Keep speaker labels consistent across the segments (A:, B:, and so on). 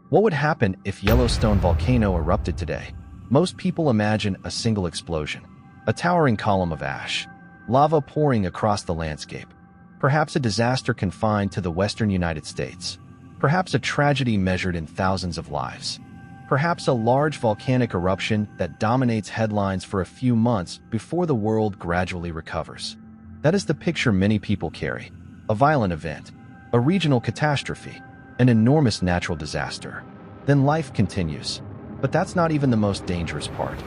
A: What would happen if Yellowstone Volcano erupted today? Most people imagine a single explosion, a towering column of ash, lava pouring across the landscape. Perhaps a disaster confined to the western United States. Perhaps a tragedy measured in thousands of lives. Perhaps a large volcanic eruption that dominates headlines for a few months before the world gradually recovers. That is the picture many people carry. A violent event, a regional catastrophe, an enormous natural disaster. Then life continues. But that's not even the most dangerous part.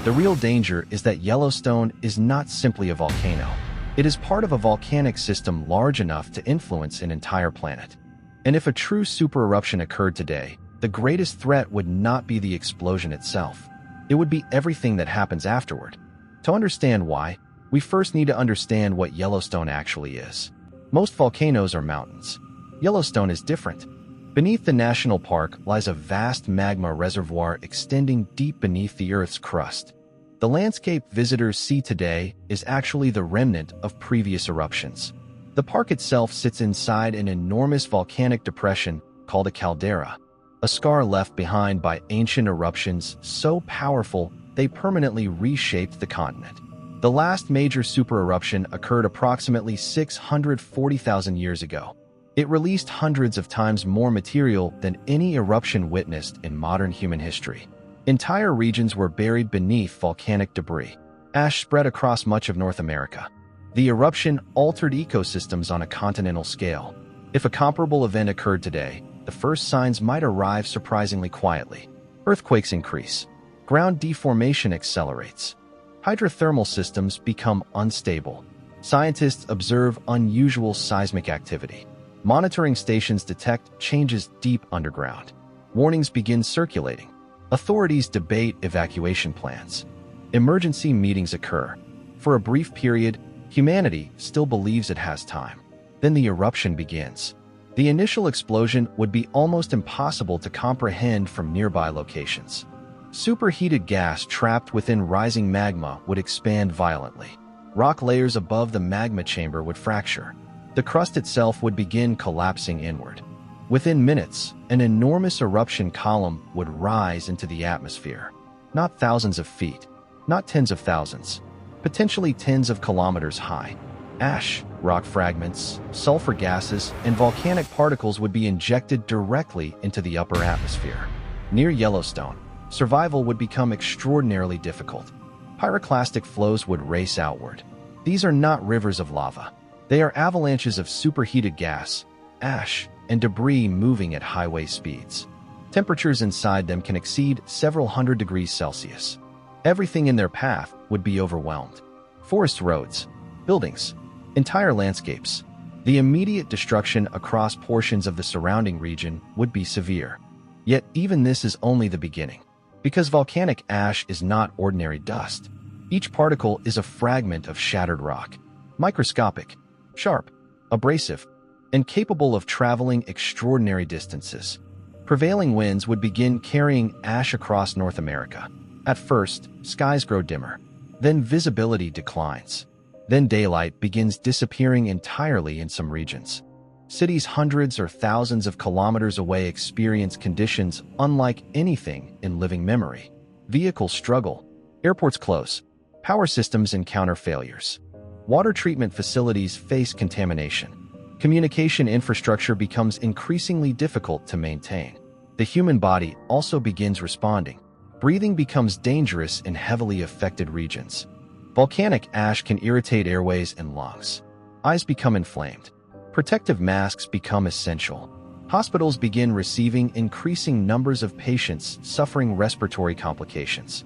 A: The real danger is that Yellowstone is not simply a volcano. It is part of a volcanic system large enough to influence an entire planet. And if a true supereruption occurred today, the greatest threat would not be the explosion itself. It would be everything that happens afterward. To understand why, we first need to understand what Yellowstone actually is. Most volcanoes are mountains. Yellowstone is different. Beneath the national park lies a vast magma reservoir extending deep beneath the Earth's crust. The landscape visitors see today is actually the remnant of previous eruptions. The park itself sits inside an enormous volcanic depression called a caldera, a scar left behind by ancient eruptions so powerful they permanently reshaped the continent. The last major supereruption occurred approximately 640,000 years ago. It released hundreds of times more material than any eruption witnessed in modern human history. Entire regions were buried beneath volcanic debris. Ash spread across much of North America. The eruption altered ecosystems on a continental scale. If a comparable event occurred today, the first signs might arrive surprisingly quietly. Earthquakes increase. Ground deformation accelerates. Hydrothermal systems become unstable. Scientists observe unusual seismic activity. Monitoring stations detect changes deep underground. Warnings begin circulating. Authorities debate evacuation plans. Emergency meetings occur. For a brief period, humanity still believes it has time. Then the eruption begins. The initial explosion would be almost impossible to comprehend from nearby locations. Superheated gas trapped within rising magma would expand violently. Rock layers above the magma chamber would fracture. The crust itself would begin collapsing inward. Within minutes, an enormous eruption column would rise into the atmosphere. Not thousands of feet, not tens of thousands, potentially tens of kilometers high. Ash, rock fragments, sulfur gases, and volcanic particles would be injected directly into the upper atmosphere. Near Yellowstone, survival would become extraordinarily difficult. Pyroclastic flows would race outward. These are not rivers of lava. They are avalanches of superheated gas, ash, and debris moving at highway speeds. Temperatures inside them can exceed several hundred degrees Celsius. Everything in their path would be overwhelmed. Forest roads, buildings, entire landscapes. The immediate destruction across portions of the surrounding region would be severe. Yet even this is only the beginning. Because volcanic ash is not ordinary dust. Each particle is a fragment of shattered rock. Microscopic, sharp, abrasive, and capable of traveling extraordinary distances. Prevailing winds would begin carrying ash across North America. At first, skies grow dimmer. Then visibility declines. Then daylight begins disappearing entirely in some regions. Cities hundreds or thousands of kilometers away experience conditions unlike anything in living memory. Vehicles struggle. Airports close. Power systems encounter failures. Water treatment facilities face contamination. Communication infrastructure becomes increasingly difficult to maintain. The human body also begins responding. Breathing becomes dangerous in heavily affected regions. Volcanic ash can irritate airways and lungs. Eyes become inflamed. Protective masks become essential. Hospitals begin receiving increasing numbers of patients suffering respiratory complications.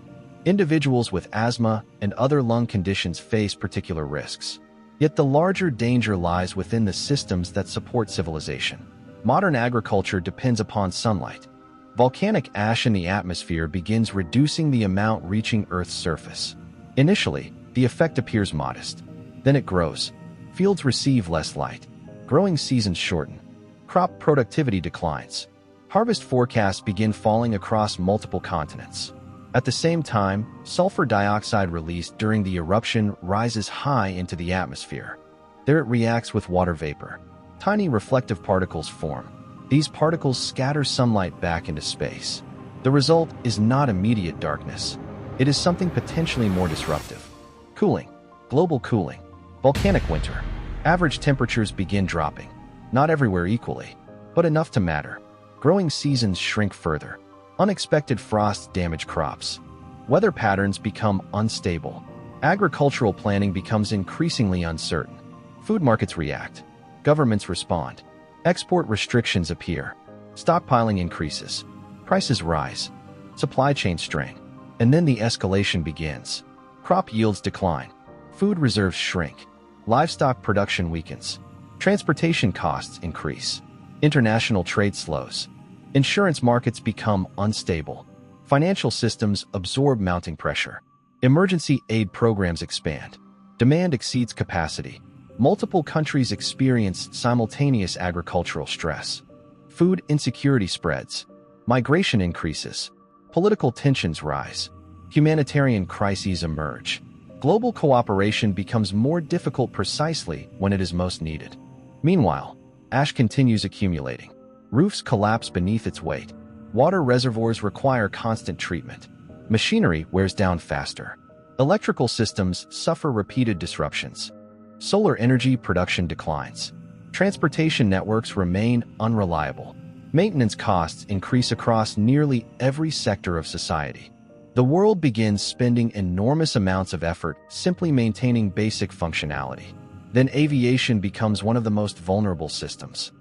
A: Individuals with asthma and other lung conditions face particular risks. Yet the larger danger lies within the systems that support civilization. Modern agriculture depends upon sunlight. Volcanic ash in the atmosphere begins reducing the amount reaching Earth's surface. Initially, the effect appears modest. Then it grows. Fields receive less light. Growing seasons shorten. Crop productivity declines. Harvest forecasts begin falling across multiple continents. At the same time, sulfur dioxide released during the eruption rises high into the atmosphere. There it reacts with water vapor. Tiny reflective particles form. These particles scatter sunlight back into space. The result is not immediate darkness. It is something potentially more disruptive. Cooling. Global cooling. Volcanic winter. Average temperatures begin dropping. Not everywhere equally, but enough to matter. Growing seasons shrink further. Unexpected frosts damage crops. Weather patterns become unstable. Agricultural planning becomes increasingly uncertain. Food markets react. Governments respond. Export restrictions appear. Stockpiling increases. Prices rise. Supply chain strain. And then the escalation begins. Crop yields decline. Food reserves shrink. Livestock production weakens. Transportation costs increase. International trade slows. Insurance markets become unstable. Financial systems absorb mounting pressure. Emergency aid programs expand. Demand exceeds capacity. Multiple countries experience simultaneous agricultural stress. Food insecurity spreads. Migration increases. Political tensions rise. Humanitarian crises emerge. Global cooperation becomes more difficult precisely when it is most needed. Meanwhile, ash continues accumulating. Roofs collapse beneath its weight. Water reservoirs require constant treatment. Machinery wears down faster. Electrical systems suffer repeated disruptions. Solar energy production declines. Transportation networks remain unreliable. Maintenance costs increase across nearly every sector of society. The world begins spending enormous amounts of effort simply maintaining basic functionality. Then aviation becomes one of the most vulnerable systems.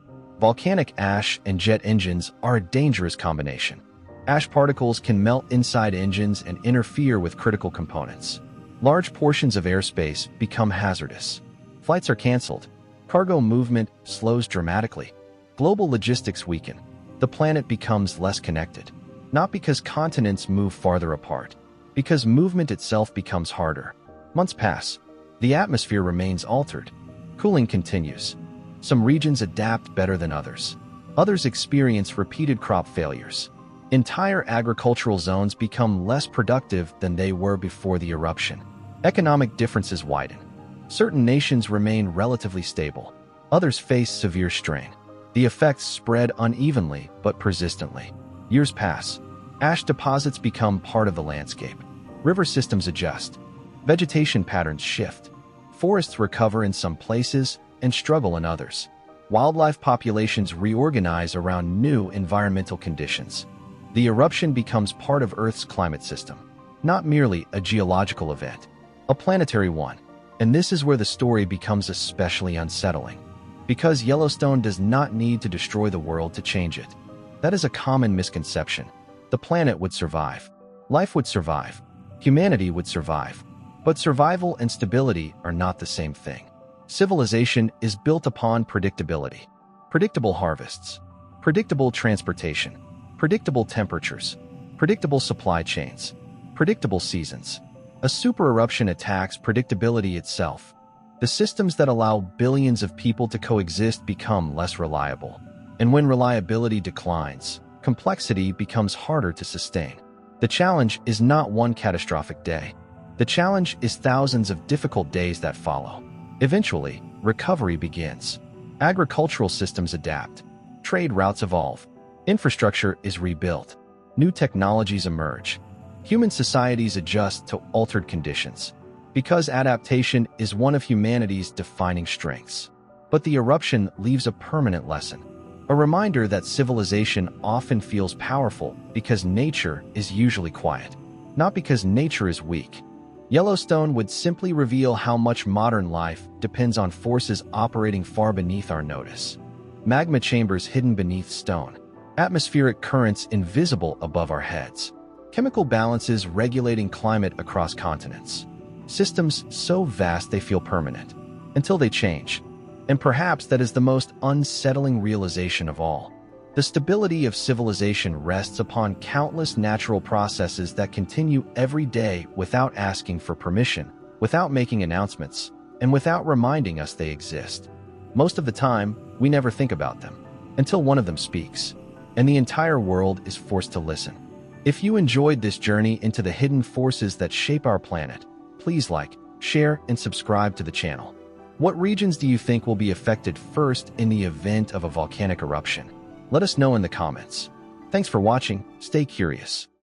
A: Volcanic ash and jet engines are a dangerous combination. Ash particles can melt inside engines and interfere with critical components. Large portions of airspace become hazardous. Flights are canceled. Cargo movement slows dramatically. Global logistics weaken. The planet becomes less connected. Not because continents move farther apart, because movement itself becomes harder. Months pass. The atmosphere remains altered. Cooling continues. Some regions adapt better than others. Others experience repeated crop failures. Entire agricultural zones become less productive than they were before the eruption. Economic differences widen. Certain nations remain relatively stable. Others face severe strain. The effects spread unevenly but persistently. Years pass. Ash deposits become part of the landscape. River systems adjust. Vegetation patterns shift. Forests recover in some places and struggle in others. Wildlife populations reorganize around new environmental conditions. The eruption becomes part of Earth's climate system, not merely a geological event, a planetary one. And this is where the story becomes especially unsettling. Because Yellowstone does not need to destroy the world to change it. That is a common misconception. The planet would survive. Life would survive. Humanity would survive. But survival and stability are not the same thing. Civilization is built upon predictability. Predictable harvests. Predictable transportation. Predictable temperatures. Predictable supply chains. Predictable seasons. A super-eruption attacks predictability itself. The systems that allow billions of people to coexist become less reliable. And when reliability declines, complexity becomes harder to sustain. The challenge is not one catastrophic day. The challenge is thousands of difficult days that follow. Eventually, recovery begins. Agricultural systems adapt. Trade routes evolve. Infrastructure is rebuilt. New technologies emerge. Human societies adjust to altered conditions, because adaptation is one of humanity's defining strengths. But the eruption leaves a permanent lesson, a reminder that civilization often feels powerful because nature is usually quiet, not because nature is weak. Yellowstone would simply reveal how much modern life depends on forces operating far beneath our notice. Magma chambers hidden beneath stone, atmospheric currents invisible above our heads, chemical balances regulating climate across continents. Systems so vast they feel permanent, until they change. And perhaps that is the most unsettling realization of all. The stability of civilization rests upon countless natural processes that continue every day without asking for permission, without making announcements, and without reminding us they exist. Most of the time, we never think about them, until one of them speaks, and the entire world is forced to listen. If you enjoyed this journey into the hidden forces that shape our planet, please like, share, and subscribe to the channel. What regions do you think will be affected first in the event of a volcanic eruption? Let us know in the comments. Thanks for watching. Stay curious.